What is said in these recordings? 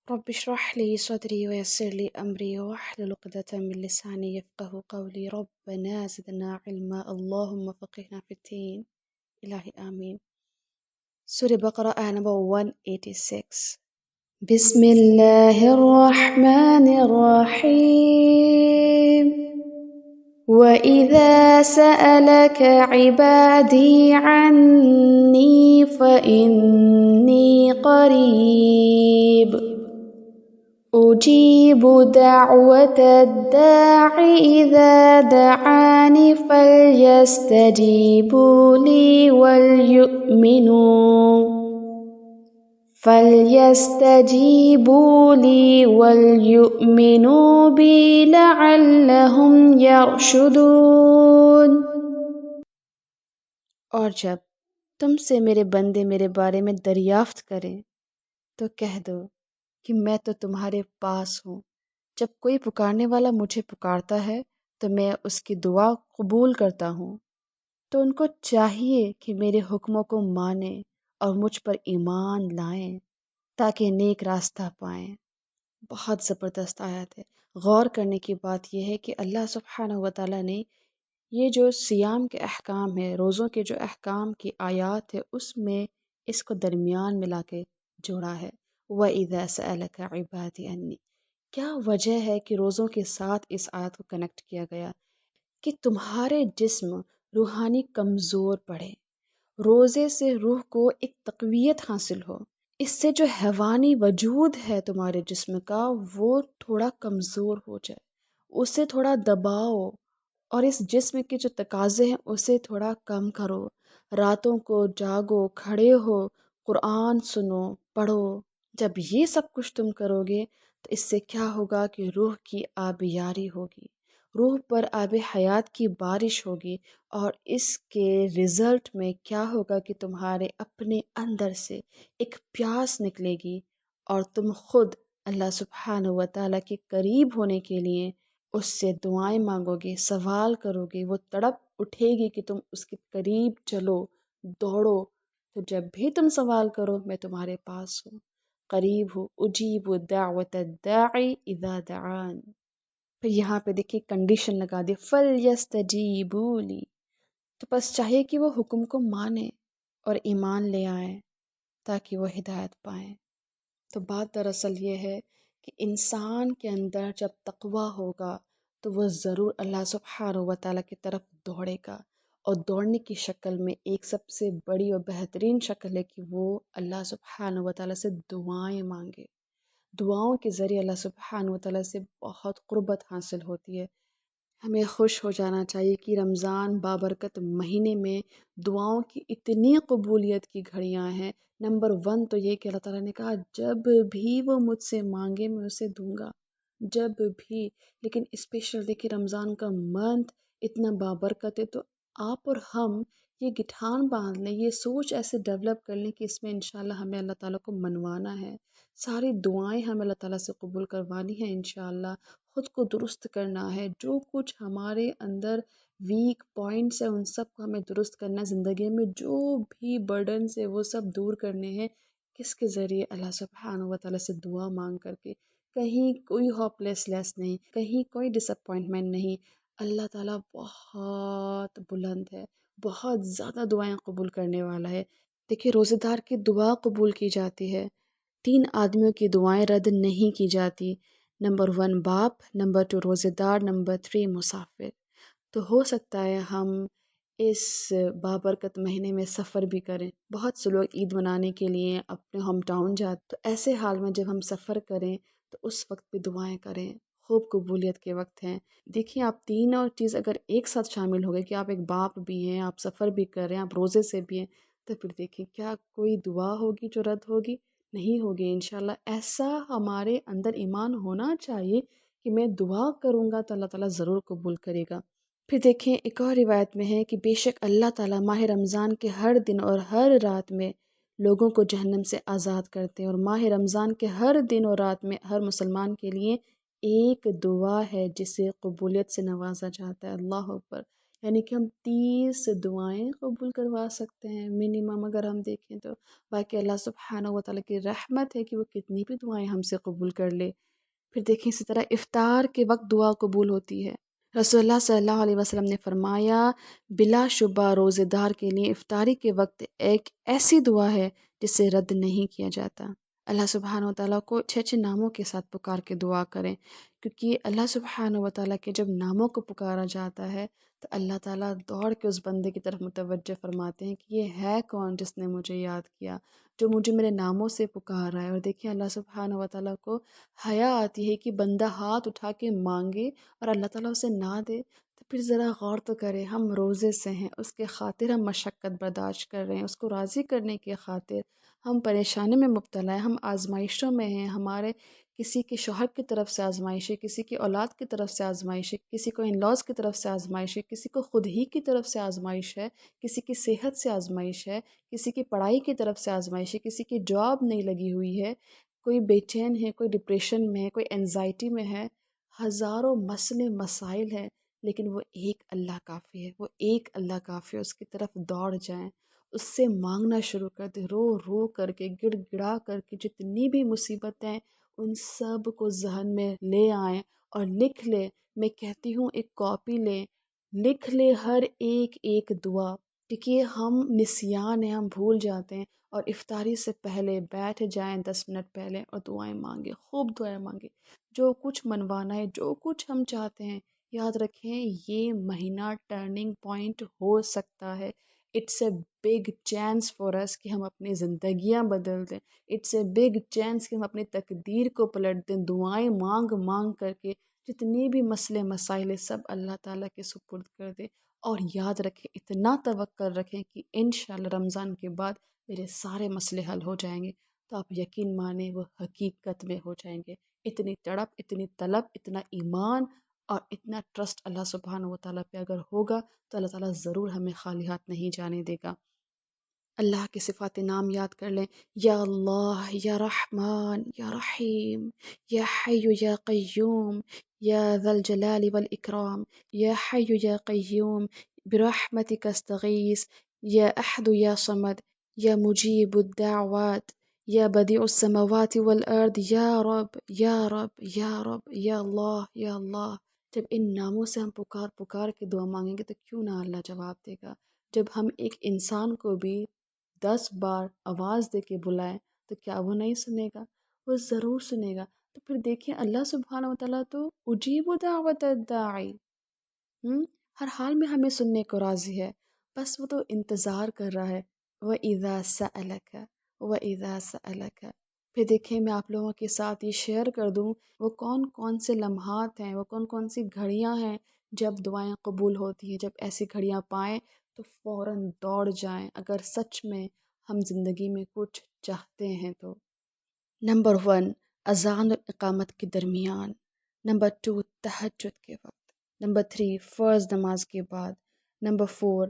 رب اشرح لي صدري ويسر لي أمري واحلل عقدة من لساني يفقه قولي ربنا زدنا علما اللهم فقهنا في الدين إلهي آمين. سورة بقرة آية number 186. بسم الله الرحمن الرحيم. وإذا سألك عبادي عني فإني قريب أجيب دعوة الداع إذا دعاني فليستجيبوا لي وليؤمنوا بي لعلهم يرشدون. اور جب تم سے میرے بندے میرے بارے میں دریافت کریں تو کہہ دو کہ میں تو تمہارے پاس ہوں. جب کوئی پکارنے والا مجھے پکارتا ہے تو میں اس کی دعا قبول کرتا ہوں. تو ان کو چاہیے کہ میرے حکموں کو مانیں اور مجھ پر ایمان لائیں تاکہ نیک راستہ پائیں. بہت زبردست آیت ہے. غور کرنے کی بات یہ ہے کہ اللہ سبحانہ و تعالیٰ نے یہ جو صیام کے احکام ہے، روزوں کے جو احکام کی آیات ہے، اس میں اس کو درمیان ملا کے جوڑا ہے. وَإِذَا سَأَلَكَ عِبَادِي عَنِّي. کیا وجہ ہے کہ روزوں کے ساتھ اس آیت کو کنیکٹ کیا گیا کہ تمہارے جسم روحانی کمزور پڑے، روزے سے روح کو ایک تقویت حاصل ہو، اس سے جو حیوانی وجود ہے تمہارے جسم کا وہ تھوڑا کمزور ہو جائے، اسے تھوڑا دباؤ، اور اس جسم کے جو تقاضے ہیں اسے تھوڑا کم کرو. راتوں کو جاگو، کھڑے ہو، قرآن سنو، پڑھو. جب یہ سب کچھ تم کرو گے تو اس سے کیا ہوگا کہ روح کی آبیاری ہوگی، روح پر آب حیات کی بارش ہوگی، اور اس کے رزلٹ میں کیا ہوگا کہ تمہارے اپنے اندر سے ایک پیاس نکلے گی اور تم خود اللہ سبحانہ و تعالیٰ کے قریب ہونے کے لیے اس سے دعائیں مانگو گے، سوال کرو گے. وہ تڑپ اٹھے گی کہ تم اس کے قریب چلو، دوڑو. تو جب بھی تم سوال کرو میں تمہارے پاس ہوں، قریب ہوں. اجیب دعوت الداعی اذا دعان. پھر یہاں پہ دیکھیے کنڈیشن لگا دی، فَلْيَسْتَجِيبُوا لِي. تو بس چاہیے کہ وہ حکم کو مانیں اور ایمان لے آئیں تاکہ وہ ہدایت پائیں. تو بات دراصل یہ ہے کہ انسان کے اندر جب تقویٰ ہوگا تو وہ ضرور اللہ سبحانہ و تعالیٰ کی طرف دوڑے گا، اور دوڑنے کی شکل میں ایک سب سے بڑی اور بہترین شکل ہے کہ وہ اللہ سبحانہ و تعالیٰ سے دعائیں مانگے. دعاؤں کے ذریعے اللہ سبحانہ و تعالیٰ سے بہت قربت حاصل ہوتی ہے. ہمیں خوش ہو جانا چاہیے کہ رمضان بابرکت مہینے میں دعاؤں کی اتنی قبولیت کی گھڑیاں ہیں. نمبر 1 تو یہ کہ اللہ تعالیٰ نے کہا جب بھی وہ مجھ سے مانگے میں اسے دوں گا، جب بھی. لیکن اسپیشل دیکھیں رمضان کا منتھ اتنا بابرکت ہے، تو آپ اور ہم یہ گٹھان باندھ لیں، یہ سوچ ایسے ڈیولپ کر لیں کہ اس میں انشاءاللہ ہمیں اللہ تعالیٰ کو منوانا ہے، ساری دعائیں ہمیں اللہ تعالیٰ سے قبول کروانی ہیں انشاءاللہ. خود کو درست کرنا ہے، جو کچھ ہمارے اندر ویک پوائنٹس ہیں ان سب کو ہمیں درست کرنا ہے. زندگی میں جو بھی برڈنس ہے وہ سب دور کرنے ہیں. کس کے ذریعے؟ اللہ سبحانہ و تعالیٰ سے دعا مانگ کر کے. کہیں کوئی ہوپ لیس نہیں، کہیں کوئی ڈس اپوائنٹمنٹ نہیں. اللہ تعالیٰ بہت بلند ہے، بہت زیادہ دعائیں قبول کرنے والا ہے. دیکھیے روزے دار کی دعا قبول کی جاتی ہے، 3 آدمیوں کی دعائیں رد نہیں کی جاتی. نمبر 1 باپ، نمبر 2 روزے دار، نمبر 3 مسافر. تو ہو سکتا ہے ہم اس بابرکت مہینے میں سفر بھی کریں. بہت سے لوگ عید منانے کے لیے اپنے ہوم ٹاؤن جاتے، تو ایسے حال میں جب ہم سفر کریں تو اس وقت بھی دعائیں کریں، خوب قبولیت کے وقت ہیں. دیکھیں آپ تینوں چیز اگر ایک ساتھ شامل ہو گئے کہ آپ ایک باپ بھی ہیں، آپ سفر بھی کر رہے ہیں، آپ روزے سے بھی ہیں، تو پھر دیکھیں کیا کوئی دعا ہوگی جو رد ہوگی؟ نہیں ہوگی انشاءاللہ. ایسا ہمارے اندر ایمان ہونا چاہیے کہ میں دعا کروں گا تو اللہ تعالیٰ ضرور قبول کرے گا. پھر دیکھیں ایک اور روایت میں ہے کہ بے شک اللہ تعالیٰ ماہ رمضان کے ہر دن اور ہر رات میں لوگوں کو جہنم سے آزاد کرتے ہیں، اور ماہ رمضان کے ہر دن اور رات میں ہر مسلمان کے لیے ایک دعا ہے جسے قبولیت سے نوازا جاتا ہے. اللہ اکبر. یعنی کہ ہم 30 دعائیں قبول کروا سکتے ہیں منیمم اگر ہم دیکھیں تو۔ باقی اللہ سبحانہ و تعالیٰ کی رحمت ہے کہ وہ کتنی بھی دعائیں ہم سے قبول کر لے۔ پھر دیکھیں اسی طرح افطار کے وقت دعا قبول ہوتی ہے۔ رسول اللہ صلی اللہ علیہ وسلم نے فرمایا بلا شبہ روزے دار کے لیے افطاری کے وقت ایک ایسی دعا ہے جسے رد نہیں کیا جاتا۔ اللہ سبحانہ و تعالیٰ کو اچھے اچھے ناموں کے ساتھ پکار کے دعا کریں، کیونکہ اللہ سبحانہ و تعالیٰ کے جب ناموں کو پکارا جاتا ہے تو اللہ تعالیٰ دوڑ کے اس بندے کی طرف متوجہ فرماتے ہیں کہ یہ ہے کون جس نے مجھے یاد کیا، جو مجھے میرے ناموں سے پکار رہا ہے۔ اور دیکھیں اللہ سبحانہ و تعالیٰ کو حیا آتی ہے کہ بندہ ہاتھ اٹھا کے مانگے اور اللہ تعالیٰ اسے نہ دے، تو پھر ذرا غور تو کریں، ہم روزے سے ہیں، اس کے خاطر ہم مشقت برداشت کر رہے ہیں، اس کو راضی کرنے کی خاطر ہم پریشانی میں مبتلا ہیں، ہم آزمائشوں میں ہیں، ہمارے کسی کے شوہر کی طرف سے آزمائش ہے، کسی کی اولاد کی طرف سے آزمائش ہے، کسی کو ان لاز کی طرف سے آزمائش ہے، کسی کو خود ہی کی طرف سے آزمائش ہے، کسی کی صحت سے آزمائش ہے، کسی کی پڑھائی کی طرف سے آزمائش ہے، کسی کی جاب نہیں لگی ہوئی ہے، کوئی بے چین ہے، کوئی ڈپریشن میں ہے، کوئی انزائٹی میں ہے، ہزاروں مسئلے مسائل ہیں، لیکن وہ ایک اللہ کافی ہے، وہ ایک اللہ کافی ہے، اس کی طرف دوڑ جائیں، اس سے مانگنا شروع کر دیں، رو رو کر کے گڑ گڑا کر کے جتنی بھی مصیبتیں ان سب کو ذہن میں لے آئیں اور لکھ لیں۔ میں کہتی ہوں ایک کاپی لیں، لکھ لیں ہر ایک ایک دعا، کیونکہ ہم نسیان ہیں، ہم بھول جاتے ہیں، اور افطاری سے پہلے بیٹھ جائیں 10 منٹ پہلے اور دعائیں مانگیں، خوب دعائیں مانگیں، جو کچھ منوانا ہے، جو کچھ ہم چاہتے ہیں۔ یاد رکھیں یہ مہینہ ٹرننگ پوائنٹ ہو سکتا ہے۔ It's a big chance for اس کہ ہم اپنی زندگیاں بدل دیں، اٹس اے بگ چانس کہ ہم اپنی تقدیر کو پلٹ دیں، دعائیں مانگ مانگ کر کے جتنے بھی مسئلے مسائل ہیں سب اللہ تعالیٰ کے سپرد کر دیں، اور یاد رکھیں، اتنا توکل رکھیں کہ انشاءاللہ رمضان کے بعد میرے سارے مسئلے حل ہو جائیں گے، تو آپ یقین مانیں وہ حقیقت میں ہو جائیں گے۔ اتنی تڑپ، اتنی طلب، اتنا ایمان اور اتنا ٹرسٹ اللہ سبحانہ و تعالیٰ پہ اگر ہوگا تو اللہ تعالیٰ ضرور ہمیں خالی ہاتھ نہیں جانے دے گا۔ اللہ کے صفات نام یاد کر لیں، یا اللہ، یا رحمان، یا رحیم، یا حی یا قیوم، یا ذا الجلال والاکرام، یا حی یا قیوم برحمتک استغیث، یا احد یا صمد، یا مجیب الدعوات، یا بدیع السماوات والارض، یا رب یا رب یا رب، یا اللہ یا اللہ۔ جب ان ناموں سے ہم پکار پکار کے دعا مانگیں گے تو کیوں نہ اللہ جواب دے گا۔ جب ہم ایک انسان کو بھی 10 بار آواز دے کے بلائیں تو کیا وہ نہیں سنے گا؟ وہ ضرور سنے گا۔ تو پھر دیکھیں اللہ سبحانہ و تعالیٰ تو اجیب دعوت الداعی، ہر حال میں ہمیں سننے کو راضی ہے، بس وہ تو انتظار کر رہا ہے۔ وَإِذَا سَأَلَكَ وَإِذَا سَأَلَكَ۔ پھر دیکھیں میں آپ لوگوں کے ساتھ یہ شیئر کر دوں وہ کون کون سے لمحات ہیں، وہ کون کون سی گھڑیاں ہیں جب دعائیں قبول ہوتی ہیں۔ جب ایسی گھڑیاں پائیں تو فوراً دوڑ جائیں اگر سچ میں ہم زندگی میں کچھ چاہتے ہیں تو۔ نمبر 1، اذان اور اقامت کے درمیان۔ نمبر 2، تہجد کے وقت۔ نمبر 3، فرض نماز کے بعد۔ نمبر 4،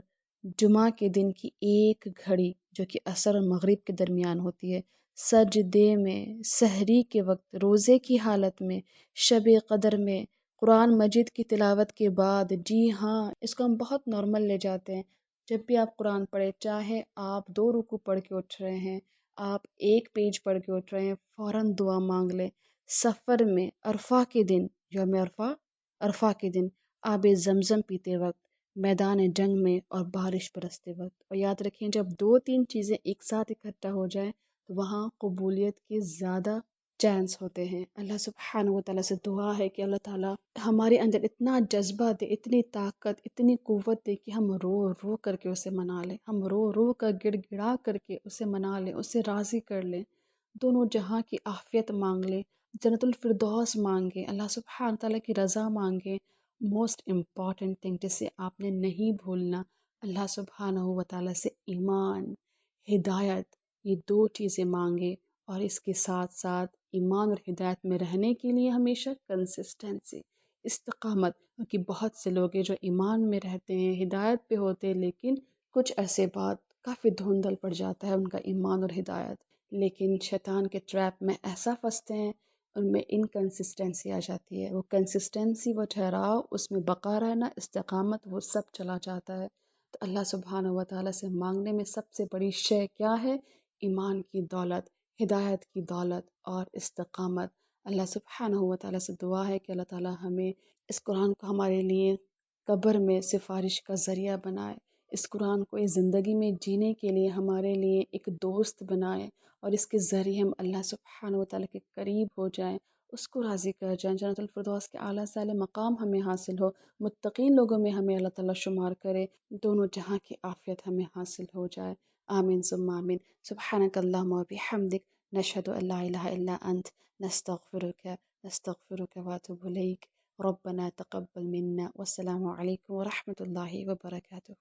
جمعہ کے دن کی ایک گھڑی جو کہ عصر اور مغرب کے درمیان ہوتی ہے، سجدے میں، سحری کے وقت، روزے کی حالت میں، شب قدر میں، قرآن مجید کی تلاوت کے بعد۔ جی ہاں، اس کو ہم بہت نارمل لے جاتے ہیں۔ جب بھی آپ قرآن پڑھیں، چاہے آپ 2 رکوع پڑھ کے اٹھ رہے ہیں، آپ 1 پیج پڑھ کے اٹھ رہے ہیں، فوراً دعا مانگ لیں۔ سفر میں، عرفہ کے دن، یوم عرفہ، عرفہ کے دن آب زمزم پیتے وقت، میدان جنگ میں اور بارش برستے وقت۔ اور یاد رکھیں جب 2-3 چیزیں ایک ساتھ اکٹھا ہو جائیں تو وہاں قبولیت کے زیادہ چانس ہوتے ہیں۔ اللہ سبحانہ و تعالیٰ سے دعا ہے کہ اللہ تعالیٰ ہمارے اندر اتنا جذبہ دے، اتنی طاقت، اتنی قوت دے کہ ہم رو رو کر کے اسے منا لیں، ہم رو رو کر گڑ گڑا کر کے اسے منا لیں، اسے راضی کر لیں، دونوں جہاں کی عافیت مانگ لیں، جنت الفردوس مانگیں، اللہ سبحانہ تعالیٰ کی رضا مانگیں۔ موسٹ امپورٹنٹ تھنگ جسے آپ نے نہیں بھولنا، اللہ سبحانہ و تعالیٰ سے ایمان، ہدایت، یہ 2 چیزیں مانگیں، اور اس کے ساتھ ساتھ ایمان اور ہدایت میں رہنے کے لیے ہمیشہ کنسسٹنسی، استقامت، کیونکہ بہت سے لوگ ہیں جو ایمان میں رہتے ہیں، ہدایت پہ ہوتے ہیں، لیکن کچھ عرصے بعد کافی دھندل پڑ جاتا ہے ان کا ایمان اور ہدایت، لیکن شیطان کے ٹریپ میں ایسا پھنستے ہیں ان میں انکنسسٹنسی آ جاتی ہے۔ وہ کنسسٹنسی، وہ ٹھہراؤ، اس میں بقا رہنا، استقامت، وہ سب چلا جاتا ہے۔ تو اللہ سبحانہ و تعالیٰ سے مانگنے میں سب سے بڑی شے کیا ہے؟ ایمان کی دولت، ہدایت کی دولت اور استقامت۔ اللہ سبحانہ و تعالیٰ سے دعا ہے کہ اللہ تعالیٰ ہمیں اس قرآن کو ہمارے لیے قبر میں سفارش کا ذریعہ بنائے، اس قرآن کو اس زندگی میں جینے کے لیے ہمارے لیے ایک دوست بنائے، اور اس کے ذریعے ہم اللہ سبحانہ و تعالیٰ کے قریب ہو جائیں، اس کو راضی کر جائیں، جنت الفردوس کے اعلیٰ سے اعلیٰ مقام ہمیں حاصل ہو، متقین لوگوں میں ہمیں اللہ تعالیٰ شمار کرے، دونوں جہاں کی عافیت ہمیں حاصل ہو جائے۔ آمین ثم آمین۔ سبحانک اللہم و بحمدک، نشہد ان لا الہ الا انت، نستغفرک واتوب الیک، ربنا تقبل منا، والسلام علیکم ورحمۃ اللہ وبرکاتہ۔